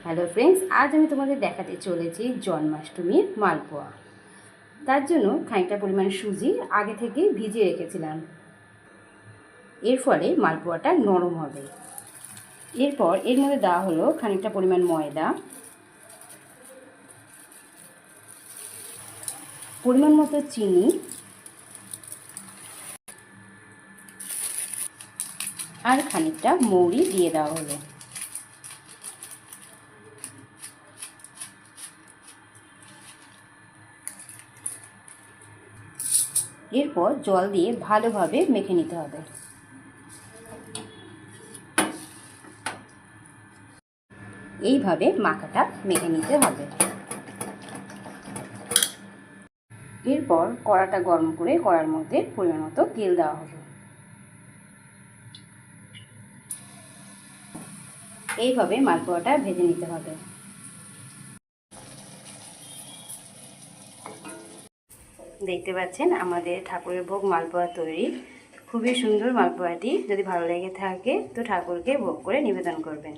Hello friends, আজ আমি তোমাদের দেখাতে চলেছি জন্মাষ্টমীর মালপোয়া। তার জন্য খানিকটা পরিমাণ সুজি আগে থেকে ভিজিয়ে রেখেছিলাম। এর ফলে মালপোয়াটা নরম হবে। এরপর এর মধ্যে দেওয়া হলো খানিকটা পরিমাণ ময়দা, পরিমাণ মতো চিনি আর খানিকটা মৌরি দিয়ে দেওয়া হলো। এরপর জল দিয়ে ভালোভাবে মেখে নিতে হবে। এইভাবে মাখাটা মেখে নিতে হবে। এরপর কড়াটা গরম করে কড়ার মধ্যে পরিমাণ মতো তেল দেওয়া হলো। এইভাবে মালপোয়াটা ভেজে নিতে হবে। দেখতে পাচ্ছেন আমাদের ঠাকুরের ভোগ মালপোয়া তৈরি। খুবই সুন্দর মালপোয়াটি। যদি ভালো লেগে থাকে তো ঠাকুরকে ভোগ করে নিবেদন করবেন।